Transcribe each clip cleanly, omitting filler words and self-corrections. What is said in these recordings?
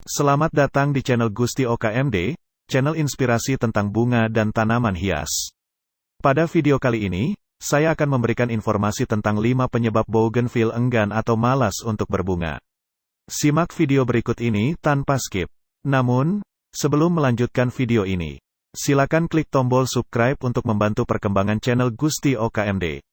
Selamat datang di channel Gusti OKMD, channel inspirasi tentang bunga dan tanaman hias. Pada video kali ini, saya akan memberikan informasi tentang 5 penyebab bougainville enggan atau malas untuk berbunga. Simak video berikut ini tanpa skip. Namun, sebelum melanjutkan video ini, silakan klik tombol subscribe untuk membantu perkembangan channel Gusti OKMD.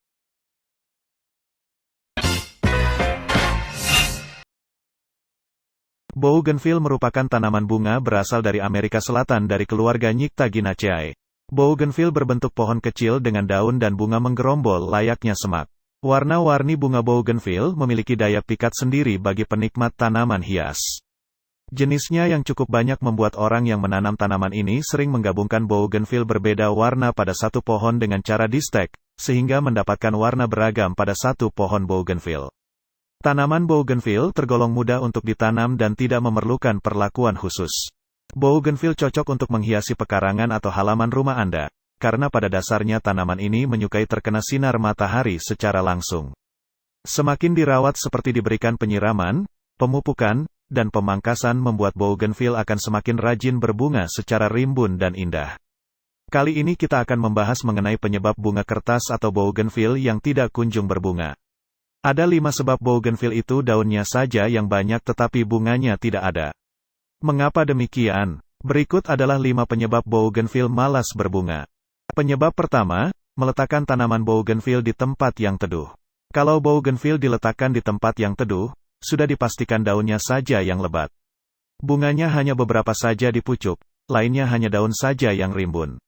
Bougainville merupakan tanaman bunga berasal dari Amerika Selatan dari keluarga Nyctaginaceae. Bougainville berbentuk pohon kecil dengan daun dan bunga menggerombol layaknya semak. Warna-warni bunga bougainville memiliki daya pikat sendiri bagi penikmat tanaman hias. Jenisnya yang cukup banyak membuat orang yang menanam tanaman ini sering menggabungkan bougainville berbeda warna pada satu pohon dengan cara di-stek, sehingga mendapatkan warna beragam pada satu pohon bougainville. Tanaman bougainville tergolong mudah untuk ditanam dan tidak memerlukan perlakuan khusus. Bougainville cocok untuk menghiasi pekarangan atau halaman rumah Anda, karena pada dasarnya tanaman ini menyukai terkena sinar matahari secara langsung. Semakin dirawat seperti diberikan penyiraman, pemupukan, dan pemangkasan membuat bougainville akan semakin rajin berbunga secara rimbun dan indah. Kali ini kita akan membahas mengenai penyebab bunga kertas atau bougainville yang tidak kunjung berbunga. Ada 5 sebab bougainville itu daunnya saja yang banyak tetapi bunganya tidak ada. Mengapa demikian? Berikut adalah 5 penyebab bougainville malas berbunga. Penyebab pertama, meletakkan tanaman bougainville di tempat yang teduh. Kalau bougainville diletakkan di tempat yang teduh, sudah dipastikan daunnya saja yang lebat. Bunganya hanya beberapa saja di pucuk, lainnya hanya daun saja yang rimbun.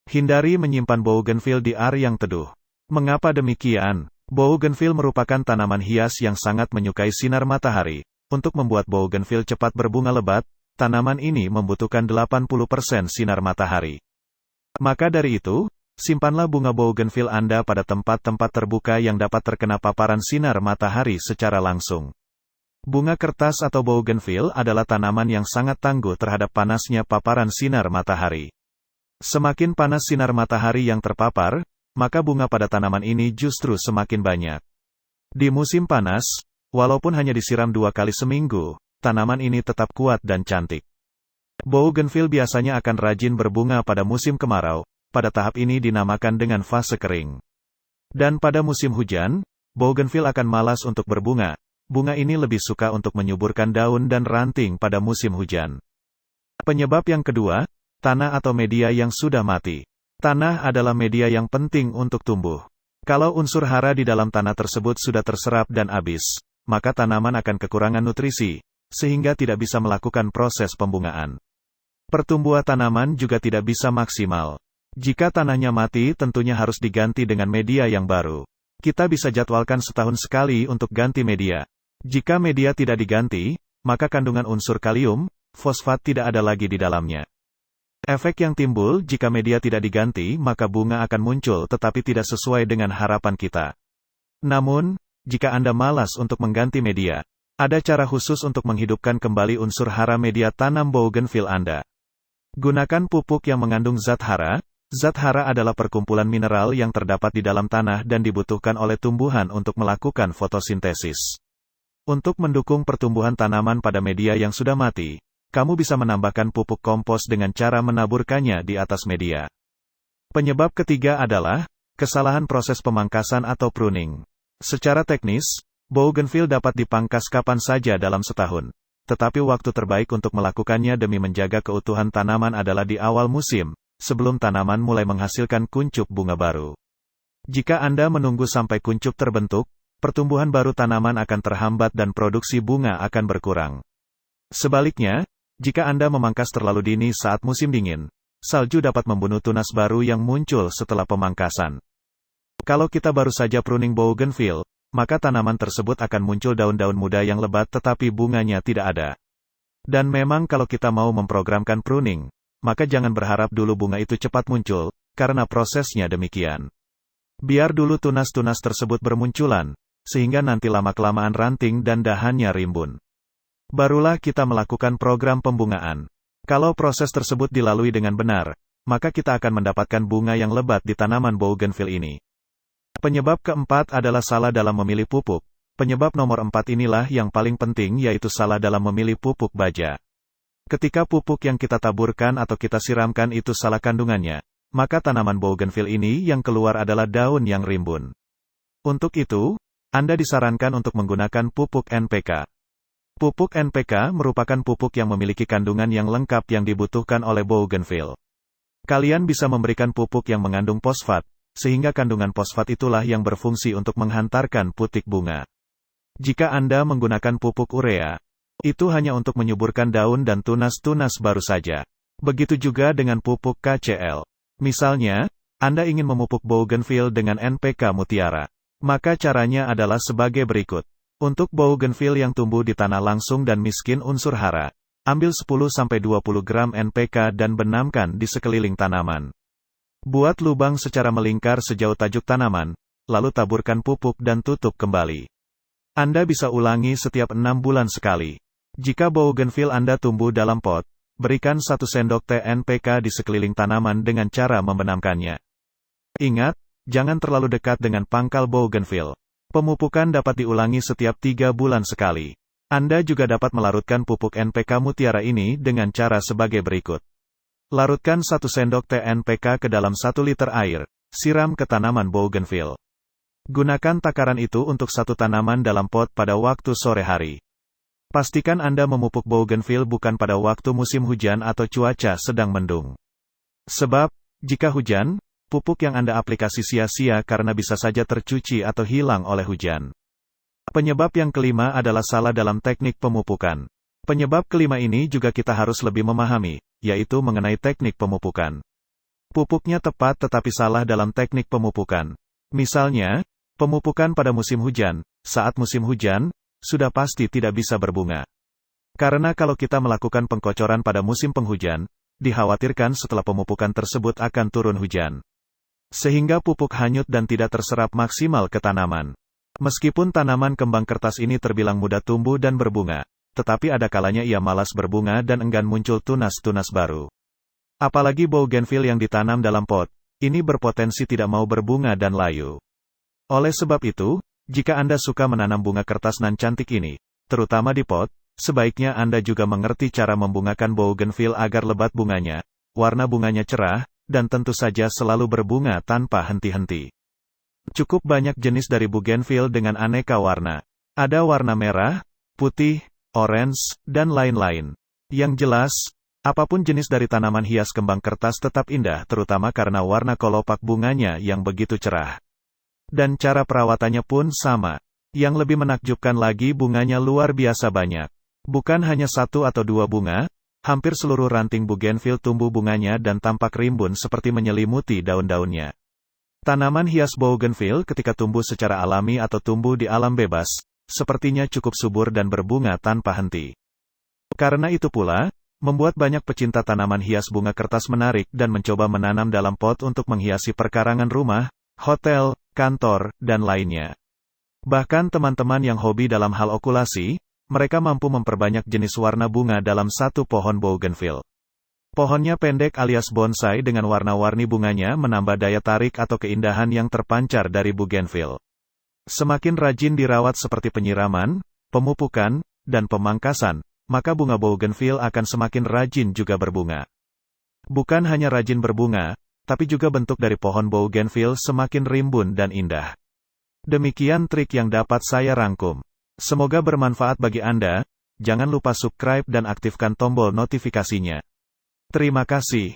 Hindari menyimpan bougainville di area yang teduh. Mengapa demikian? Bougainville merupakan tanaman hias yang sangat menyukai sinar matahari. Untuk membuat bougainville cepat berbunga lebat, tanaman ini membutuhkan 80% sinar matahari. Maka dari itu, simpanlah bunga bougainville Anda pada tempat-tempat terbuka yang dapat terkena paparan sinar matahari secara langsung. Bunga kertas atau bougainville adalah tanaman yang sangat tangguh terhadap panasnya paparan sinar matahari. Semakin panas sinar matahari yang terpapar, maka bunga pada tanaman ini justru semakin banyak. Di musim panas, walaupun hanya disiram 2 kali seminggu, tanaman ini tetap kuat dan cantik. Bougainville biasanya akan rajin berbunga pada musim kemarau, pada tahap ini dinamakan dengan fase kering. Dan pada musim hujan, bougainville akan malas untuk berbunga. Bunga ini lebih suka untuk menyuburkan daun dan ranting pada musim hujan. Penyebab yang kedua, tanah atau media yang sudah mati. Tanah adalah media yang penting untuk tumbuh. Kalau unsur hara di dalam tanah tersebut sudah terserap dan habis, maka tanaman akan kekurangan nutrisi, sehingga tidak bisa melakukan proses pembungaan. Pertumbuhan tanaman juga tidak bisa maksimal. Jika tanahnya mati, tentunya harus diganti dengan media yang baru. Kita bisa jadwalkan setahun sekali untuk ganti media. Jika media tidak diganti, maka kandungan unsur kalium, fosfat tidak ada lagi di dalamnya. Efek yang timbul jika media tidak diganti, maka bunga akan muncul tetapi tidak sesuai dengan harapan kita. Namun, jika Anda malas untuk mengganti media, ada cara khusus untuk menghidupkan kembali unsur hara media tanam bougainville Anda. Gunakan pupuk yang mengandung zat hara. Zat hara adalah perkumpulan mineral yang terdapat di dalam tanah dan dibutuhkan oleh tumbuhan untuk melakukan fotosintesis. Untuk mendukung pertumbuhan tanaman pada media yang sudah mati, kamu bisa menambahkan pupuk kompos dengan cara menaburkannya di atas media. Penyebab ketiga adalah kesalahan proses pemangkasan atau pruning. Secara teknis, bougainville dapat dipangkas kapan saja dalam setahun. Tetapi waktu terbaik untuk melakukannya demi menjaga keutuhan tanaman adalah di awal musim, sebelum tanaman mulai menghasilkan kuncup bunga baru. Jika Anda menunggu sampai kuncup terbentuk, pertumbuhan baru tanaman akan terhambat dan produksi bunga akan berkurang. Sebaliknya, jika Anda memangkas terlalu dini saat musim dingin, salju dapat membunuh tunas baru yang muncul setelah pemangkasan. Kalau kita baru saja pruning bougainville, maka tanaman tersebut akan muncul daun-daun muda yang lebat tetapi bunganya tidak ada. Dan memang kalau kita mau memprogramkan pruning, maka jangan berharap dulu bunga itu cepat muncul, karena prosesnya demikian. Biar dulu tunas-tunas tersebut bermunculan, sehingga nanti lama-kelamaan ranting dan dahannya rimbun. Barulah kita melakukan program pembungaan. Kalau proses tersebut dilalui dengan benar, maka kita akan mendapatkan bunga yang lebat di tanaman bougainville ini. Penyebab keempat adalah salah dalam memilih pupuk. Penyebab nomor 4 inilah yang paling penting, yaitu salah dalam memilih pupuk baja. Ketika pupuk yang kita taburkan atau kita siramkan itu salah kandungannya, maka tanaman bougainville ini yang keluar adalah daun yang rimbun. Untuk itu, Anda disarankan untuk menggunakan pupuk NPK. Pupuk NPK merupakan pupuk yang memiliki kandungan yang lengkap yang dibutuhkan oleh bougainville. Kalian bisa memberikan pupuk yang mengandung fosfat, sehingga kandungan fosfat itulah yang berfungsi untuk menghantarkan putik bunga. Jika Anda menggunakan pupuk urea, itu hanya untuk menyuburkan daun dan tunas-tunas baru saja. Begitu juga dengan pupuk KCl. Misalnya, Anda ingin memupuk bougainville dengan NPK mutiara. Maka caranya adalah sebagai berikut. Untuk bougainville yang tumbuh di tanah langsung dan miskin unsur hara, ambil 10-20 gram NPK dan benamkan di sekeliling tanaman. Buat lubang secara melingkar sejauh tajuk tanaman, lalu taburkan pupuk dan tutup kembali. Anda bisa ulangi setiap 6 bulan sekali. Jika bougainville Anda tumbuh dalam pot, berikan 1 sendok teh NPK di sekeliling tanaman dengan cara membenamkannya. Ingat, jangan terlalu dekat dengan pangkal bougainville. Pemupukan dapat diulangi setiap 3 bulan sekali. Anda juga dapat melarutkan pupuk NPK mutiara ini dengan cara sebagai berikut. Larutkan 1 sendok teh NPK ke dalam 1 liter air, siram ke tanaman bougainville. Gunakan takaran itu untuk 1 tanaman dalam pot pada waktu sore hari. Pastikan Anda memupuk bougainville bukan pada waktu musim hujan atau cuaca sedang mendung. Sebab, jika hujan, pupuk yang Anda aplikasi sia-sia karena bisa saja tercuci atau hilang oleh hujan. Penyebab yang kelima adalah salah dalam teknik pemupukan. Penyebab kelima ini juga kita harus lebih memahami, yaitu mengenai teknik pemupukan. Pupuknya tepat tetapi salah dalam teknik pemupukan. Misalnya, pemupukan pada musim hujan, saat musim hujan, sudah pasti tidak bisa berbunga. Karena kalau kita melakukan pengkocoran pada musim penghujan, dikhawatirkan setelah pemupukan tersebut akan turun hujan. Sehingga pupuk hanyut dan tidak terserap maksimal ke tanaman. Meskipun tanaman kembang kertas ini terbilang mudah tumbuh dan berbunga, tetapi ada kalanya ia malas berbunga dan enggan muncul tunas-tunas baru. Apalagi bougainville yang ditanam dalam pot, ini berpotensi tidak mau berbunga dan layu. Oleh sebab itu, jika Anda suka menanam bunga kertas nan cantik ini, terutama di pot, sebaiknya Anda juga mengerti cara membungakan bougainville agar lebat bunganya, warna bunganya cerah, dan tentu saja selalu berbunga tanpa henti-henti. Cukup banyak jenis dari bougainville dengan aneka warna. Ada warna merah, putih, orange, dan lain-lain. Yang jelas, apapun jenis dari tanaman hias kembang kertas tetap indah terutama karena warna kelopak bunganya yang begitu cerah. Dan cara perawatannya pun sama. Yang lebih menakjubkan lagi bunganya luar biasa banyak. Bukan hanya 1 atau 2 bunga, hampir seluruh ranting bougainville tumbuh bunganya dan tampak rimbun seperti menyelimuti daun-daunnya. Tanaman hias bougainville ketika tumbuh secara alami atau tumbuh di alam bebas, sepertinya cukup subur dan berbunga tanpa henti. Karena itu pula, membuat banyak pecinta tanaman hias bunga kertas menarik dan mencoba menanam dalam pot untuk menghiasi perkarangan rumah, hotel, kantor, dan lainnya. Bahkan teman-teman yang hobi dalam hal okulasi, mereka mampu memperbanyak jenis warna bunga dalam 1 pohon bougainville. Pohonnya pendek alias bonsai dengan warna-warni bunganya menambah daya tarik atau keindahan yang terpancar dari bougainville. Semakin rajin dirawat seperti penyiraman, pemupukan, dan pemangkasan, maka bunga bougainville akan semakin rajin juga berbunga. Bukan hanya rajin berbunga, tapi juga bentuk dari pohon bougainville semakin rimbun dan indah. Demikian trik yang dapat saya rangkum. Semoga bermanfaat bagi Anda. Jangan lupa subscribe dan aktifkan tombol notifikasinya. Terima kasih.